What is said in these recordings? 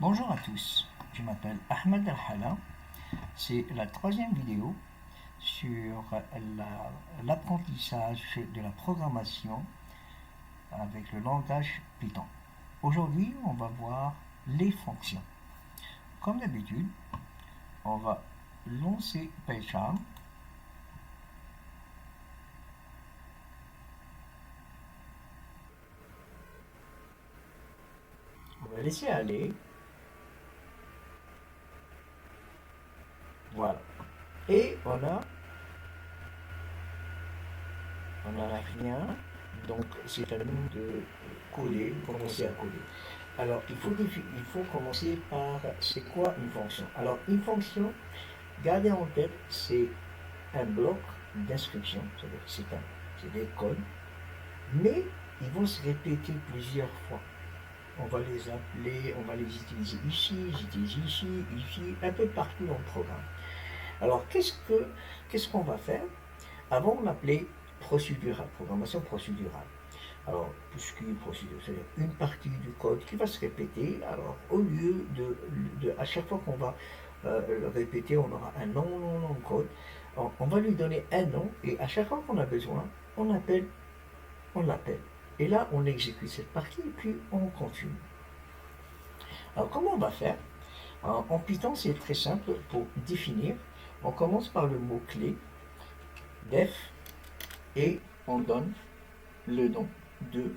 Bonjour à tous, je m'appelle Ahmed Al-Hala. C'est la troisième vidéo sur l'apprentissage de la programmation avec le langage Python. Aujourd'hui, on va voir les fonctions. Comme d'habitude, on va lancer PyCharm. On va laisser aller. Voilà. Et on a rien. Donc c'est à nous de coder, commencer à coder. Alors il faut commencer par c'est quoi une fonction. Alors une fonction, gardez en tête, c'est un bloc d'instruction, c'est des codes, mais ils vont se répéter plusieurs fois. On va les appeler, on va les utiliser ici, ici, un peu partout dans le programme. Alors qu'est-ce qu'on va faire? Avant on appelait procédural, programmation procédurale. Alors, tout ce qui est procédure, c'est une partie du code qui va se répéter. Alors, au lieu à chaque fois qu'on va le répéter, on aura un long code. On va lui donner un nom et à chaque fois qu'on a besoin, on l'appelle. Et là, on exécute cette partie et puis on continue. Alors, comment on va faire? En Python, c'est très simple pour définir. On commence par le mot-clé def et on donne le nom de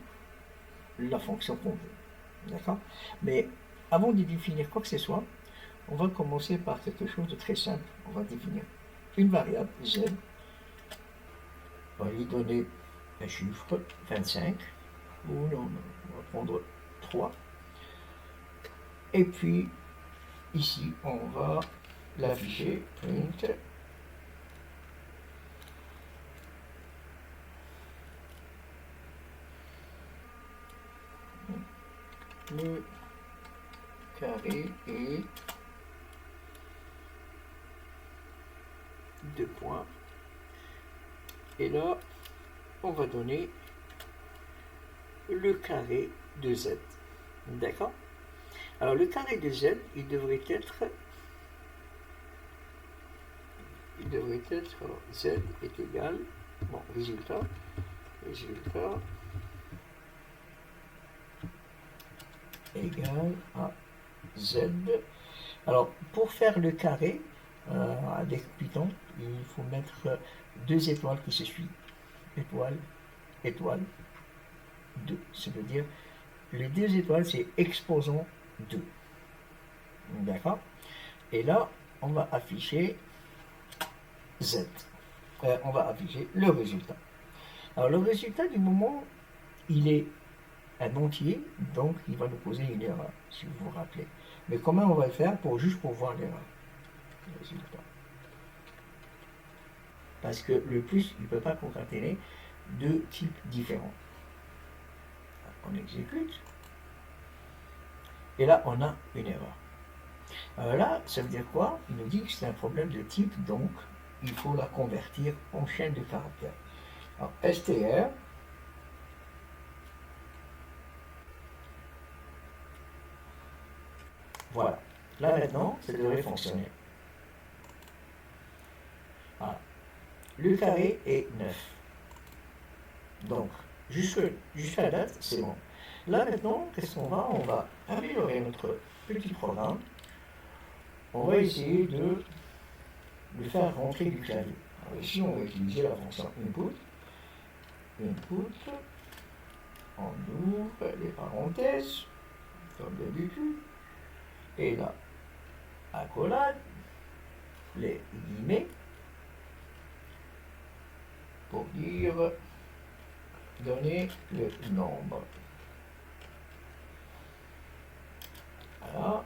la fonction qu'on veut. D'accord? Mais avant de définir quoi que ce soit, on va commencer par quelque chose de très simple. On va définir une variable z. On va lui donner un chiffre 25. Ou non, on va prendre 3. Et puis, ici, on va l'afficher print le carré et 2 points. Et là, on va donner le carré de z. D'accord? Alors, le carré de z, il devrait être, alors, z est égal, bon, résultat, égal à z. Alors, pour faire le carré, avec Python, il faut mettre 2 étoiles qui se suivent. Étoile, étoile, 2. Ça veut dire, les 2 étoiles, c'est exposant 2. D'accord? Et là, on va afficher Z. On va afficher le résultat. Alors, le résultat, du moment, il est un entier, donc il va nous poser une erreur, si vous vous rappelez. Mais comment on va le faire juste pour voir l'erreur? Résultat. Parce que le plus, il ne peut pas concaténer 2 types différents. On exécute. Et là, on a une erreur. Là, ça veut dire quoi? Il nous dit que c'est un problème de type, donc il faut la convertir en chaîne de caractères. Alors, str, voilà. Là maintenant, ça devrait fonctionner. Voilà. Le carré est 9. Donc, jusqu'à la date, c'est bon. Là maintenant, qu'est-ce qu'on va? On va améliorer notre petit programme. On va essayer de faire rentrer du clavier. Alors ici, on va utiliser la fonction input. Input, on ouvre les parenthèses, comme d'habitude, et là, accolade, les guillemets, pour dire donner le nombre. Voilà,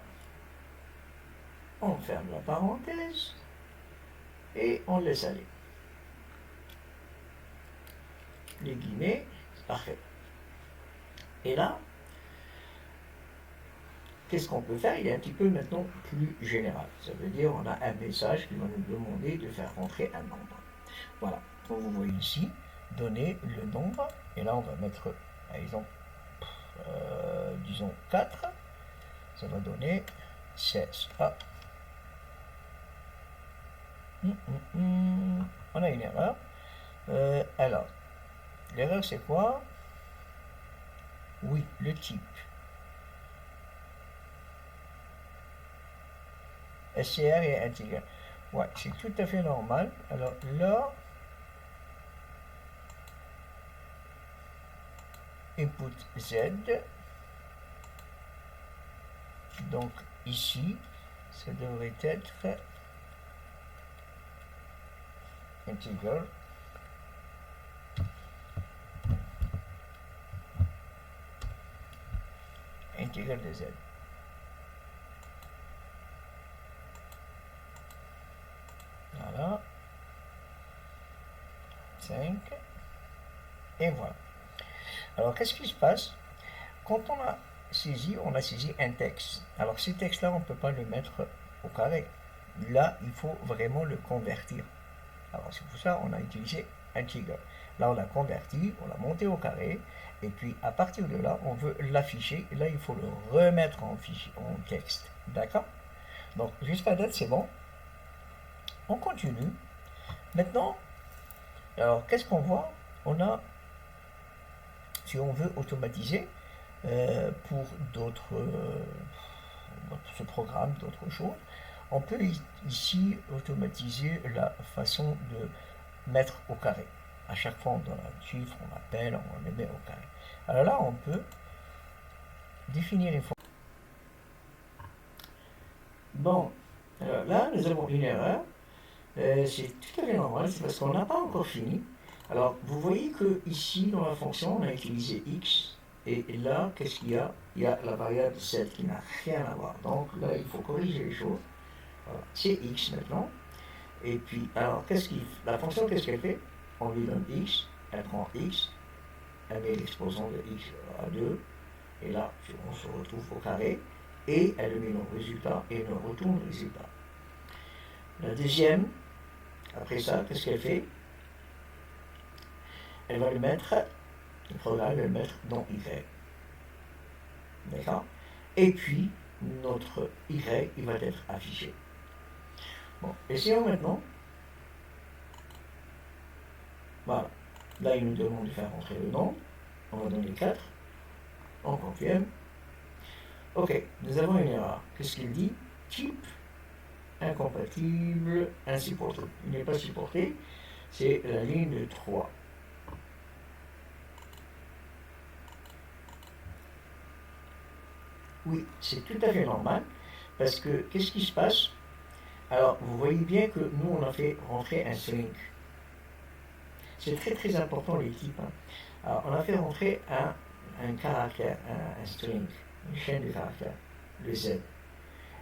on ferme la parenthèse et on laisse aller. Les guillemets, c'est parfait. Et là, qu'est-ce qu'on peut faire? Il est un petit peu maintenant plus général. Ça veut dire on a un message qui va nous demander de faire rentrer un nombre. Voilà, comme vous voyez ici, donner le nombre. Et là, on va mettre, par exemple, disons 4. ça va donner 16. Ah. On a une erreur. Alors, l'erreur c'est quoi? Oui, le type. SCR est intégré. Ouais, c'est tout à fait normal. Alors là, input Z. Donc ici, ça devrait être integer. Integer de Z. Voilà. 5. Et voilà. Alors, qu'est-ce qui se passe? Quand on a saisi un texte. Alors, ce texte-là, on ne peut pas le mettre au carré. Là, il faut vraiment le convertir. Alors, c'est pour ça qu'on a utilisé integer. Là, on l'a converti, on l'a monté au carré, et puis à partir de là, on veut l'afficher. Là, il faut le remettre en texte. D'accord? Donc, jusqu'à date, c'est bon. On continue. Maintenant, alors, qu'est-ce qu'on voit? On a, si on veut automatiser, pour ce programme, d'autres choses, on peut ici automatiser la façon de mettre au carré. À chaque fois, on donne un chiffre, on appelle, on le met au carré. Alors là, on peut définir une fonction. Bon, alors là, nous avons une erreur. C'est tout à fait normal, c'est parce qu'on n'a pas encore fini. Alors, vous voyez que ici, dans la fonction, on a utilisé x, et là, qu'est-ce qu'il y a? Il y a la variable 7 qui n'a rien à voir. Donc là, il faut corriger les choses. Voilà. C'est x maintenant. Et puis, alors, la fonction, qu'est-ce qu'elle fait? On lui donne x, elle prend x, elle met l'exposant de x à 2, et là, on se retrouve au carré, et elle met le résultat, et nous retourne le résultat. La deuxième, après ça, qu'est-ce qu'elle fait? Elle va le mettre, le programme va le mettre dans y. D'accord? Et puis, notre y, il va être affiché. Bon, essayons maintenant. Voilà. Là, il nous demande de faire entrer le nom. On va donner 4. On confirme. Ok, nous avons une erreur. Qu'est-ce qu'il dit? Type incompatible, insupporté. Il n'est pas supporté. C'est la ligne 3. Oui, c'est tout à fait normal. Parce que, qu'est-ce qui se passe? Alors, vous voyez bien que nous, on a fait rentrer un string. C'est très très important les types. Hein. Alors, on a fait rentrer un caractère, un string, une chaîne de caractères, le Z.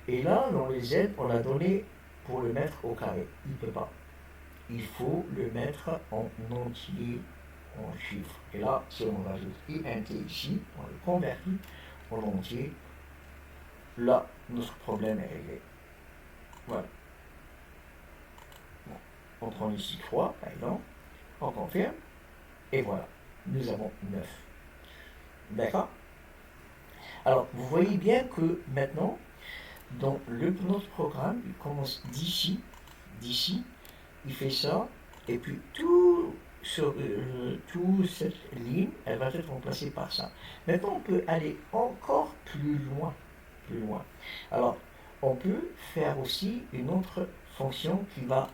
Et là, dans le Z, on a donné pour le mettre au carré. Il ne peut pas. Il faut le mettre en entier, en chiffre. Et là, si on rajoute int ici, on le convertit en entier, là, notre problème est réglé. Voilà. Bon. On prend ici 3, par exemple, on confirme, et voilà, nous avons 9. D'accord? Alors, vous voyez bien que maintenant, dans notre programme, il commence d'ici, il fait ça, et puis toute cette ligne, elle va être remplacée par ça. Maintenant, on peut aller encore plus loin. Alors, on peut faire aussi une autre fonction qui va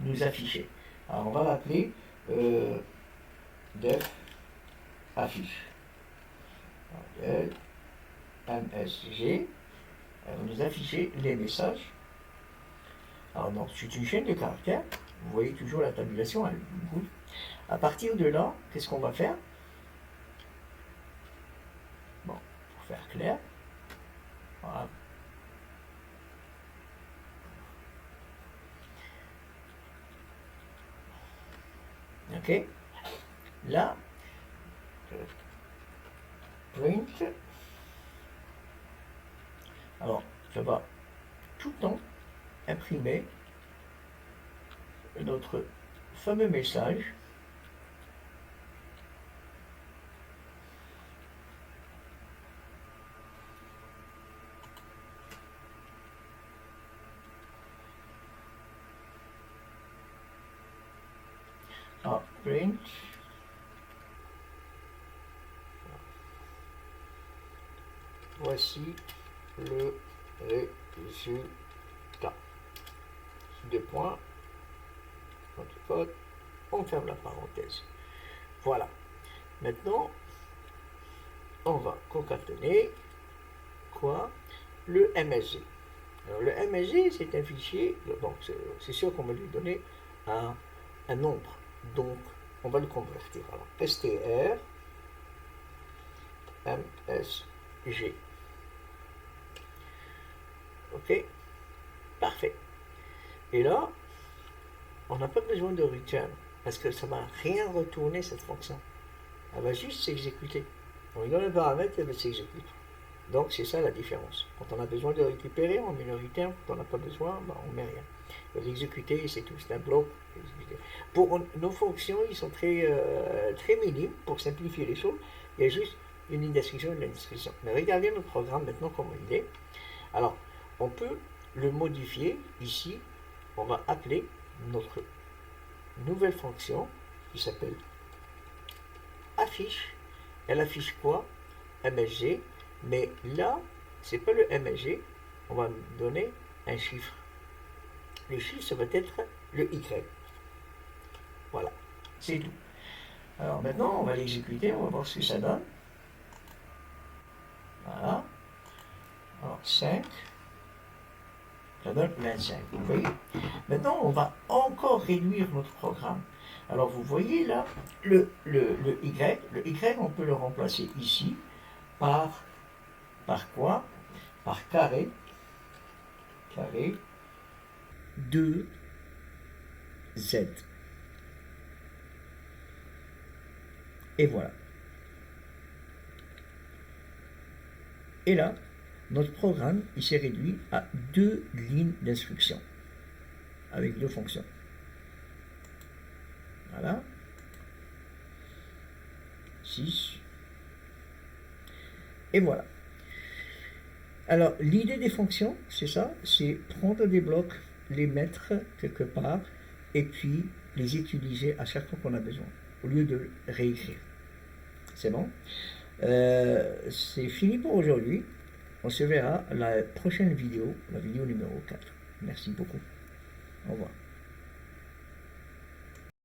nous afficher. Alors, on va l'appeler def affiche. MSG, elle va nous afficher les messages. Alors, donc, c'est une chaîne de caractères. Vous voyez toujours la tabulation, elle bouge. À partir de là, qu'est-ce qu'on va faire? Bon, pour faire clair, voilà. Ok. Là, print. Alors, ça va tout le temps imprimer notre fameux message print. Voici le résultat. Deux points. On ferme la parenthèse. Voilà. Maintenant, on va concaténer quoi? Le MSG. Alors le MSG, c'est un fichier, donc c'est sûr qu'on va lui donner un nombre. Donc, on va le convertir. Alors, str MSG. Ok? Parfait. Et là, on n'a pas besoin de return, parce que ça ne va rien retourner cette fonction. Elle va juste s'exécuter. On lui donne un paramètre et elle va s'exécuter. Donc c'est ça la différence. Quand on a besoin de récupérer, on met le return. Quand on n'a pas besoin, ben, on ne met rien. L'exécuter, c'est tout. C'est un bloc. Pour nos fonctions, ils sont très minimes pour simplifier les choses. Il y a juste une ligne d'instruction et une ligne d'instruction. Mais regardez notre programme maintenant comment il est. Alors, on peut le modifier ici. On va appeler notre nouvelle fonction qui s'appelle affiche. Elle affiche quoi? MSG. Mais là, c'est pas le MSG. On va donner un chiffre. Le chiffre, ça va être le Y. Voilà. C'est tout. Alors maintenant, on va l'exécuter. On va voir ce que ça donne. Voilà. Alors 5. Ça donne 25. Vous voyez? Maintenant, on va encore réduire notre programme. Alors, vous voyez là, le Y. Le Y, on peut le remplacer ici par quoi? Par carré 2Z. Et voilà. Et là, notre programme, il s'est réduit à 2 lignes d'instruction avec 2 fonctions. Voilà. 6. Et voilà. Alors, l'idée des fonctions, c'est ça, c'est prendre des blocs, les mettre quelque part, et puis les utiliser à chaque fois qu'on a besoin, au lieu de réécrire. C'est bon? C'est fini pour aujourd'hui. On se verra à la prochaine vidéo, la vidéo numéro 4. Merci beaucoup. Au revoir.